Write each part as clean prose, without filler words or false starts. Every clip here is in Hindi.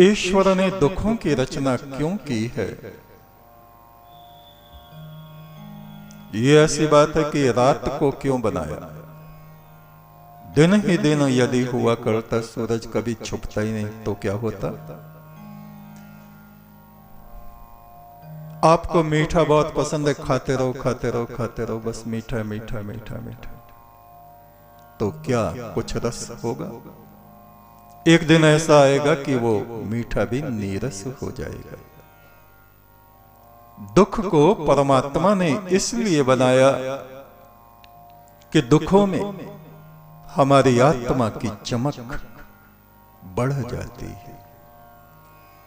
ईश्वर ने दुखों की रचना क्यों की है? ये ऐसी बात है कि रात को क्यों बनाया? दिन ही दिन यदि हुआ करता, सूरज कभी छुपता ही नहीं तो क्या होता? आपको मीठा बहुत पसंद है, खाते रहो खाते रहो खाते रहो, बस मीठा मीठा मीठा मीठा, तो क्या कुछ रस होगा? एक दिन ऐसा आएगा कि वो मीठा भी नीरस हो जाएगा। दुख को परमात्मा ने इसलिए बनाया कि दुखों में हमारी आत्मा की चमक बढ़ जाती है।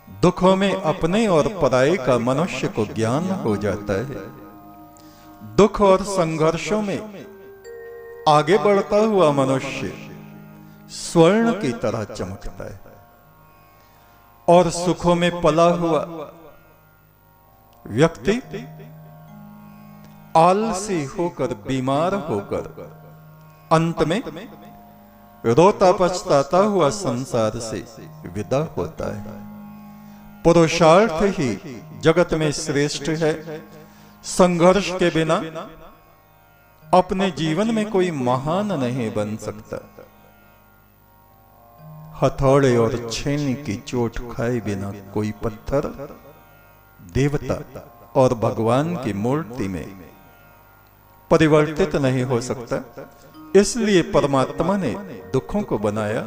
दुखों में अपने और पराये का मनुष्य को ज्ञान हो जाता है। दुख और संघर्षों में आगे बढ़ता हुआ मनुष्य स्वर्ण की तरह चमकता है, और सुखों में पला हुआ व्यक्ति आलसी होकर, बीमार होकर, अंत में रोता पछताता हुआ संसार से विदा होता है। पुरुषार्थ ही जगत में श्रेष्ठ है। संघर्ष के बिना अपने जीवन में कोई महान नहीं बन सकता। हथौड़े और छेनी की चोट खाए बिना कोई पत्थर देवता और भगवान की मूर्ति में परिवर्तित नहीं हो सकता। इसलिए परमात्मा ने दुखों को बनाया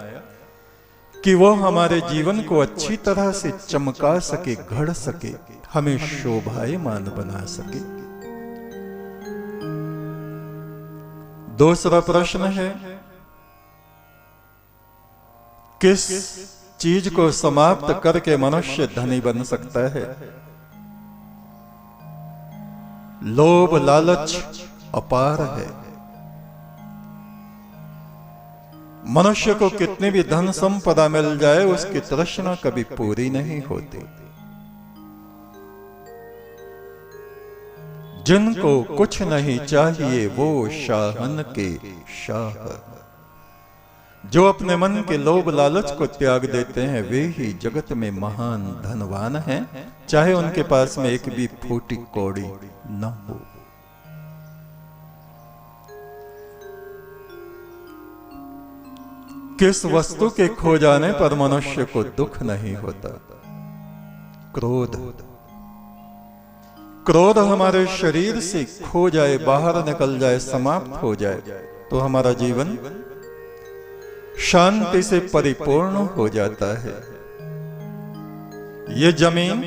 कि वो हमारे जीवन को अच्छी तरह से चमका सके, घड़ सके, हमें शोभायमान बना सके। दूसरा प्रश्न है, किस चीज को समाप्त करके मनुष्य धनी बन सकता है? लोभ लालच अपार है। मनुष्य को कितनी भी धन संपदा मिल जाए, उसकी तृष्णा कभी पूरी नहीं होती। जिनको कुछ नहीं चाहिए वो शाहन के शाह। जो अपने मन के लोभ लालच को त्याग देते हैं वे ही जगत में महान धनवान हैं, चाहे उनके पास में एक भी फूटी कौड़ी न हो। किस वस्तु के खो जाने पर मनुष्य को दुख नहीं होता? क्रोध। क्रोध हमारे शरीर से खो जाए, बाहर निकल जाए, समाप्त हो जाए तो हमारा जीवन शांति से परिपूर्ण हो जाता है। ये जमीन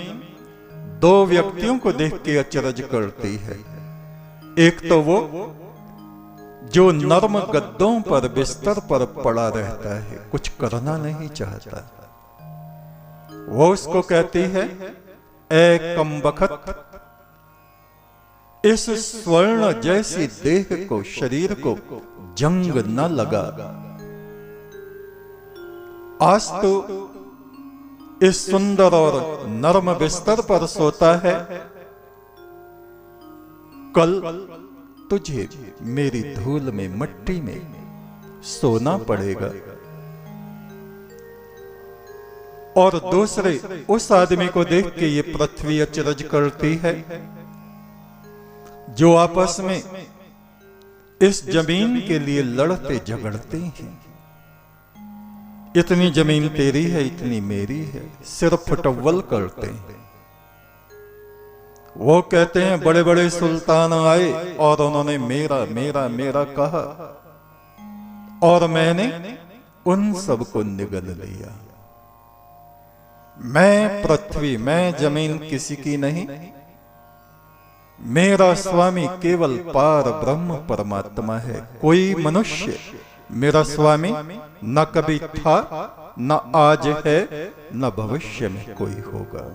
दो व्यक्तियों को देख के अचरज करती है। एक तो वो जो नर्म गद्दों पर, बिस्तर पर पड़ा रहता है, कुछ करना नहीं चाहता। वो उसको कहती है, ए कमबख्त, इस स्वर्ण जैसी देह को, शरीर को जंग न लगा। आज तो इस सुंदर और नर्म बिस्तर पर सोता है, कल तुझे मेरी धूल में, मिट्टी में सोना पड़ेगा। और दूसरे उस आदमी को देख के ये पृथ्वी अचरज करती है जो आपस में इस जमीन के लिए लड़ते झगड़ते हैं। इतनी जमीन तेरी है, इतनी मेरी है, सिर फुटव्वल करते हैं। वो कहते हैं बड़े बड़े सुल्तान आए और उन्होंने मेरा मेरा मेरा कहा और मैंने उन सबको निगल लिया। मैं पृथ्वी, मैं जमीन किसी की नहीं। मेरा स्वामी केवल पार ब्रह्म परमात्मा है। कोई मनुष्य मेरा स्वामी न कभी था, न आज है, न भविष्य में कोई होगा।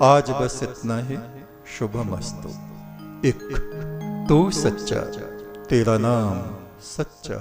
आज बस इतना ही। शुभमस्तु। एक तू सच्चा, तेरा नाम सच्चा।